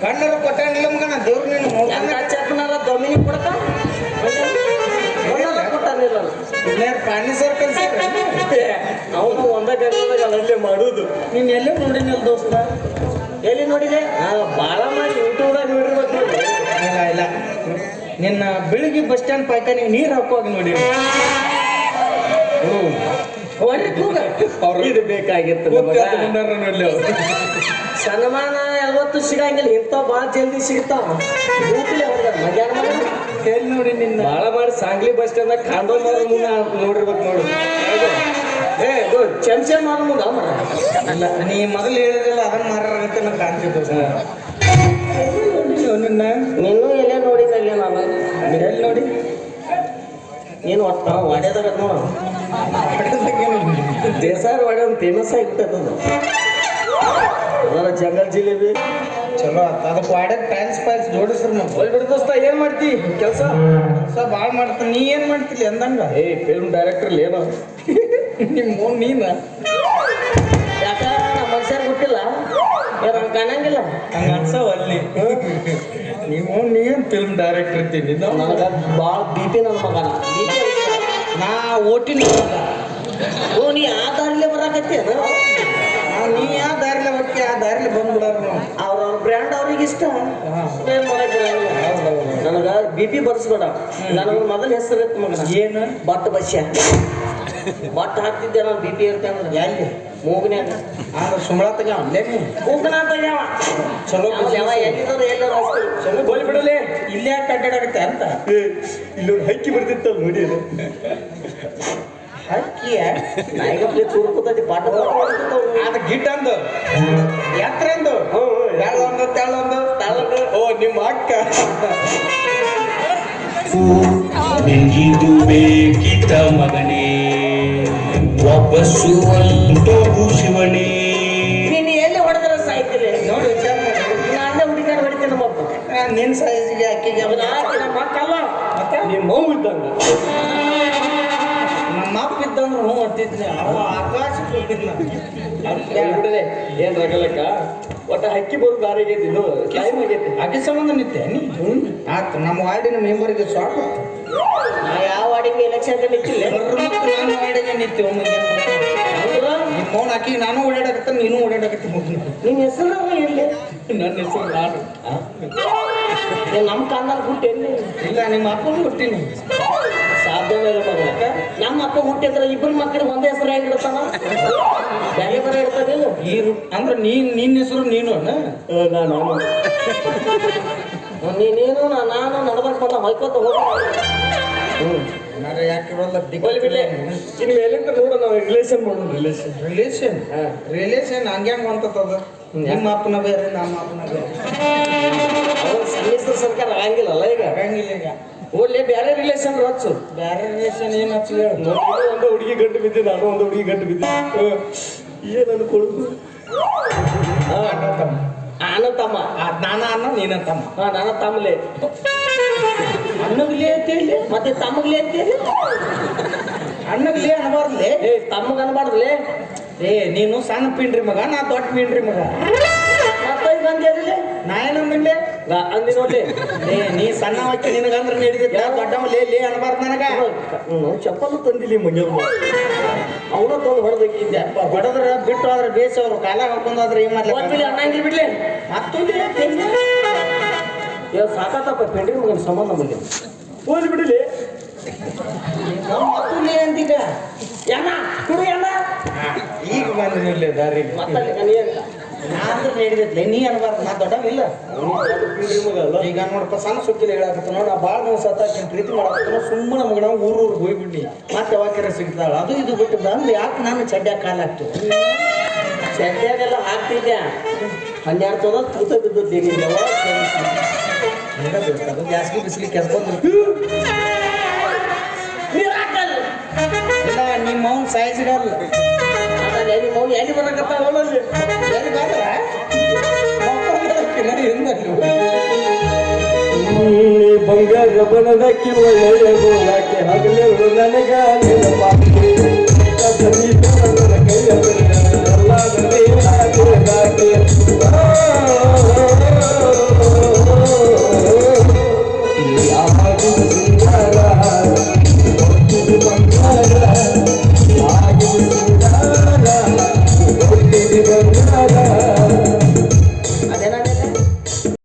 ಕಣ್ಣರು ಕೊಟ್ಟಂಗಿಲ್ಲ ಮಗನ ದೇವ್ರು ನೀನು ಚಪ್ಪನಾರ ದೊಮಿನಿ ಕೊಡ್ತ ಪಾನಿ ಸರ್ಕಲ್ ಅವನು ಒಂದೇ ಟೈಮ್ದಾಗ ಅಲ್ಲೇ ಮಾಡುದು. ನೀನ್ ಎಲ್ಲೇ ನೋಡಿನಲ್ಲ ದೋಸ್ತ, ಎಲ್ಲಿ ನೋಡಿದೆ? ಭಾಳ ಮಾಡಿ ಯೂಟ್ಯೂಬ್ದಾಗ ನೋಡಿರ್ಬೇಕು. ಇಲ್ಲ ಇಲ್ಲ, ನಿನ್ನ ಬೆಳಿಗ್ಗೆ ಬಸ್ ಸ್ಟ್ಯಾಂಡ್ ಪಾಯ್ಕಾನಿ ನೀರು ಹಾಕುವಾಗ ನೋಡಿ. ಇದು ಬೇಕಾಗಿತ್ತು. ಸನ್ಮಾನ ಯಾವತ್ತು ಸಿಗಂಗಿಲ್ಲ, ಇಂಥವ್ ಭಾಳ ಜಲ್ದಿ ಸಿಗ್ತಾವ. ಎಲ್ಲಿ ನೋಡಿ ನಿನ್ನ ಭಾಳ ಮಾಡಿ ಸಾಂಗ್ಲಿ ಬಸ್ ಸ್ಟ್ಯಾಂಡ್ ಕಾಂಡೋ ಮಾರ ಮುಂದೆ ನೋಡಿರ್ಬೇಕು ನೋಡು. ಏ ಚಮಚ ಮಾರ ಮುಂದೆ ಅಲ್ಲ, ನೀ ಮೊದಲು ಹೇಳಿದ್ರಲ್ಲ ಅದನ್ನ ಮಾರಾಗತ್ತೆ ನಂಗೆ ಕಾಣ್ತಿದ್ದು ನಿನ್ನ. ನೀನು ಎಲ್ಲೇ ನೋಡಿದಲ್ಲಿ ನಾನು ಎಲ್ಲಿ ನೋಡಿ ಏನು ಒಟ್ಟ ವಾಡ್ಯದಾಗ ನೋಡ ದೇಸಾಯಿ ವಾಡ್ಯ ಒಂದು ಫೇಮಸ್ ಆಗಿಬಿಟ್ಟದ. ಅದರ ಜಂಗಲ್ ಜಿಲೇಬಿ ಚಲೋ ಆತ. ಅದಕ್ಕೆ ವಾಡ್ಯಕ್ಕೆ ಟೈಲ್ಸ್ ಫೈಲ್ಸ್ ಜೋಡಿಸ್ರಿ ನಾವು. ಹೋಗ್ಬಿಡು ದೋಸ್ತ, ಏನ್ ಮಾಡ್ತಿ ಕೆಲಸ? ಭಾಳ ಮಾಡ್ತೀನಿ. ನೀ ಏನು ಮಾಡ್ತಿಲ್ಲ ಅಂದಂಗ? ಫಿಲ್ಮ್ ಡೈರೆಕ್ಟರ್ ಏನೋ ನಿಮ್ಮ ನೀನ ಯಾಕ ನಮ್ಮ ಮನುಷ್ಯರು ಗೊತ್ತಿಲ್ಲ, ಯಾರು ಕಾಣಂಗಿಲ್ಲ ಹಂಗ ಅನ್ಸವ ಅಲ್ಲಿ. ನೀವೇನು ಫಿಲ್ಮ್ ಡೈರೆಕ್ಟರ್ ಇರ್ತೀನಿ. ನನಗೆ ಭಾಳ BP ನನ್ನ ಮಗನ. ನಾ ಓಟಿನ ಓ ನೀ ಆ ದಾರಿಲೇ ಬರಾಕತ್ತಿ. ಅದು ನೀ ಯಾವ ದಾರಿಲೆ ಹೋಗ್ತಿ ಆ ದಾರಿಲೆ ಬಂದ್ಬಿಡಾರ ನಾವು. ಅವ್ರವ್ರ ಬ್ರ್ಯಾಂಡ್ ಅವ್ರಿಗೆ ಇಷ್ಟ, ಏನ್ ಮಾಡಕ್ ನನಗೆ BP ಬರ್ಸ್ಬೇಡ. ನನಗೆ ಮೊದಲ ಹೆಸರು ಇತ್ತು ಮಗನ, ಏನು ಬಟ್ ಬಸ್ಯ ಬಟ್ ಹಾಕ್ತಿದ್ದೆ ನಾನು. BP ಇರ್ತೇನೆ ಅಂದ್ರೆ ಎಲ್ಲಿ ಮೂಗನ್ಯಾಗ ಆದ್ರೆ ಸುಮ್ಮಳ ತೆಗ್ಯಾವ ಮೂಗನ ತೆಗ್ಯಾವ. ಚಲೋ ಯಾವ ಎಲ್ಲಿದ್ರು ಎಲ್ಲರೂ ಚಲೋ ಗೋಲ್ಬಿಡಲಿ. ಇಲ್ಲೇ ಯಾಕೆ ಅಡ್ಡಾಡಾಗತ್ತೆ ಅಂತ ಇಲ್ಲೊಂದು ಹಕ್ಕಿ ಬರ್ತಿತ್ತಲ್ಲ ನೋಡಿ. ಹಕ್ಕಿಯ ನಾಯಿಗಪ್ಲೆ ಚೂರು ಕೂತೈತಿ ಪಾಠ ಅದು ಗಿಟ್ ಅಂದು ಎತ್ತರ ಅಂದು ತೆಳ್ಳೊಂದು ತೆಳ್ಳೊಂದು ತೆಳ್ಳೊಂದು. ಓ ನಿಮ್ಮ ಅಕ್ಕ ನಿಂಗಿದು ಬೇಕಿತ ಮಗನೇ, ವಾಪಸ್ಸು ಒಂದು ಶಿವನೇ. ನೀನು ಎಲ್ಲಿ ಹೊಡೆದ್ರೆ ಸಾಯ್ತಿಲ್ಲ ನೋಡಿ ವಿಚಾರ ಮಾಡಿ. ನಾನೇ ಹುಡುಗಾರ ಹೊಡಿತೇನೆ ನಮ್ಮಪ್ಪ. ನಿನ್ನ ಸೈಜ್ಗೆ ಅಕ್ಕಿಗೆ ಅವನ ಹಾಕಿ ನಮ್ಮ ಅಕ್ಕಲ್ಲ ನಿಮ್ಮ ಮಗು ಇದ್ದಂಗ. ನಮ್ಮ ಅಪ್ಪ ಇದ್ದಂದ್ರೆ ಹ್ಞೂ ಅಂತಿದ್ನಿ. ಅವ ಆಕಾಶಕ್ಕೆ ಹೋಗಿದ್ನ. ಬಿಡದೆ ಏನ್ ರಗಲಕ್ಕ ಒಟ್ಟ ಹಕ್ಕಿ ಬರೋ ದಾರಿ ಆಗೈತಿ. ಇದು ಟೈಮ್ ಆಗೈತಿ. ಅಕ್ಕಿ ಸಂಬಂಧ ನಿಂತೆ ನೀ ಆಯ್ತು. ನಮ್ಮ ವಾರ್ಡಿನ ಮೆಂಬರ್ಗೆ ಶಾರ್ಟ್ ನಾ ಯಾವ ವಾರ್ಡಿಗೆ ಎಲೆಕ್ಷನ್ ನಿಂತಿಲ್ಲ. ನಾನು ವಾರ್ಡಿಗೆ ನಿಂತೆ ಒಮ್ಮಿಗೆ ನಿಮ್ಮ ಫೋನ್ ಹಾಕಿ ನಾನು ಓಡಾಡಕತ್ತ ನೀನು ಓಡಾಡಕತ್ತಿ. ನಿನ್ನ ಹೆಸರು ಎಲ್ಲಿ? ನನ್ನ ಹೆಸರು ನಾನು. ನಮ್ಮ ಕಾಲದಲ್ಲಿ ಹುಟ್ಟಿ ಎಲ್ಲಿ? ಇಲ್ಲ ನಿಮ್ಮ ಅಪ್ಪನ ಹುಟ್ಟಿನಿ. ಸಾಧ್ಯವೇ ಇಲ್ಲ ಮಗ. ನಮ್ಮ ಅಪ್ಪ ಹುಟ್ಟಿದ್ರೆ ಇಬ್ಬರು ಮಕ್ಕಳಿಗೆ ಒಂದೇ ಹೆಸರು ಹೆಂಗಿಡ್ತಾನ? ಬೇರೆ ಬೇರೆ ಇರ್ತದಿಲ್ಲ. ಅಂದ್ರೆ ನಿನ್ನ ಹೆಸರು ನೀನು ನೀನೇನು ನಾನು ನಡ್ಬರ್ಕ್ ಬಂದ ಹೊಯ್ಕೋತ ಹೋಗ. ಯಾಕೆ ಇರೋಲ್ಲ ಬಿಡ್ಲೆ ಇನ್ನು ಮೇಲಿಂದ ನೋಡ ನಾವು ರಿಲೇಷನ್ ಮಾಡೋಣ. ರಿಲೇಷನ್ ಹಂಗೆ ಅಂತದ. ನಿಮ್ಮ ಅಪ್ಪನ ಬೇರೆ ನಮ್ಮ ಅಪ್ಪನ ಬೇರೆ. ಅವ್ರ ಸಮ್ಮಿಶ್ರ ಸರ್ಕಾರ ಆಗಂಗಿಲ್ಲಲ್ಲ ಈಗ. ಆಗಂಗಿಲ್ಲ ಈಗ. ಓಡ್ಲಿ ಬೇರೆ ರಿಲೇಷನ್ ಹಚ್ಚು. ಬೇರೆ ರಿಲೇಷನ್ ಏನು ಹಚ್ಚು ಹೇಳು. ಒಂದು ಹುಡುಗಿ ಗಂಟು ಬಿದ್ದಿ, ನಾನು ಒಂದು ಹುಡುಗಿ ಗಂಟು ಬಿದ್ದಿ. ಏನು ಅನ್ಕೊಳ್ತು? ಅಣ್ಣ ತಮ್ಮ. ನಾನ ಅಣ್ಣ ನೀನ ತಮ್ಮ. ನನ್ನ ತಮ್ಮಲೆ ಅಣ್ಣಗ್ಲಿ ಅಂತೇಳಿ ಮತ್ತೆ ತಮ್ಮಗ್ಲಿ ಅಂತೇಳಿ. ಅಣ್ಣಗ್ಲಿ ಅನ್ಬಾರ್ದ್ಲೆ. ತಮ್ಮಗ ಅನ್ಬಾರ್ದ್ಲೆ. ನೀನು ಸಣ್ಣ ಪಿಂಡ್ರಿ ಮಗ, ನಾ ದೊಡ್ಡ ಪಿಂಡ್ರಿ ಮಗ. ಮತ್ತೈದು ಬಂದಿ ನಾ ಏನಂದಿಲ್ಲ ಅಂದಿ ನೋಡಿ. ನೀ ಸಣ್ಣ ಹಾಕಿ ನಿನಗಂದ್ರೆ ನೀಡಿದ ದೊಡ್ಡಮ್ಮಲೆ ಲೇ ಅನ್ಬಾರ್ದು ನನಗ. ಚಪ್ಪಲು ತಂದಿಲ್ಲ ಮನೆ ಅವನ ತೊಗೊಂಡು ಹೊಡೆದಕ್ಕಿದ್ದೆ. ಹೊಡೆದ್ರ ಬಿಟ್ಟು ಆದ್ರೆ ಬೇಸವ್ರು ಕಾಲ ಹಾಕೊಂಡ್ರೆ ಏನ್ ಮಾಡ್ಲಿ ಅನ್ನಂಗಿಲ್ ಬಿಡ್ಲಿ. ಮತ್ತೊಂದು ಸಾಕಾತಪ್ಪ ಪೆಂಡ್ರಿ ಮಗನ ಸಂಬಂಧ ಬಗ್ಗೆ ಹೋಗಿ ಬಿಡಲಿ. ಮತ್ತೊಂದು ಅಂತೀಗ ಎಣ್ಣ ಕುಡು ಎಣ್ಣ ಈಗ ಬಂದಿಲ್ಲ ದಾರಿ. ನಾಂದ್ರೆ ನೀಡಿದ್ಲೆ ನೀ ಅನ್ಬಾರ್ದು. ನಾ ದೊಡ್ಡವಿಲ್ಲ ಈಗ ನೋಡಪ್ಪ. ಸಣ್ಣ ಸುತ್ತಿಲ್ಲ ಹೇಳಾಕತ್ತ ನೋಡ. ಭಾಳ ನಾವು ಸತ್ತಾಕಿ ಪ್ರೀತಿ ಮಾಡಕತ್ತ ಸುಮ್ಮನೆ ಮಗ ನಾವು ಊರೂರು ಹೋಗ್ಬಿಡ್ಲಿ. ಮತ್ತೆ ಯಾವಾಗ್ಯಾರ ಸಿಗ್ತಾಳ ಅದು ಇದು ಬಿಟ್ಟು ಬಂದು ಯಾಕೆ ನಾನು ಚಡ್ಡ್ಯಾಗ ಕಾಲ ಹಾಕ್ತೀವಿ. ಚಡ್ಡ್ಯಾಗೆಲ್ಲ ಹಾಕ್ತಿದ್ದೆ. 12 ತೊದ ತೂತ ಬಿದ್ದದ್ದು ಅದು ಜಾಸ್ತಿ ಬಿಸಿಲಿ ಕೆರ್ಕೊಂಡು ಇಲ್ಲ. ನಿಮ್ಮ ಅವ್ನ ಸಾಯಿಸಿಡಲ್ಲ. ನಿಮ್ಮ ಮೌನ ಎಲ್ಲಿ ಬರಕತ್ತ ನೋಡಲ್ಲಿ ಎಲ್ಲಿ ಬಂದ್ರ ಬಂಗಾರ ಬನದಕ್ಕೆ ಒಳ್ಳೆಯ ಗೋಲಾಕೆ ಹಗಲೇ ನನಗ ಕೈಯ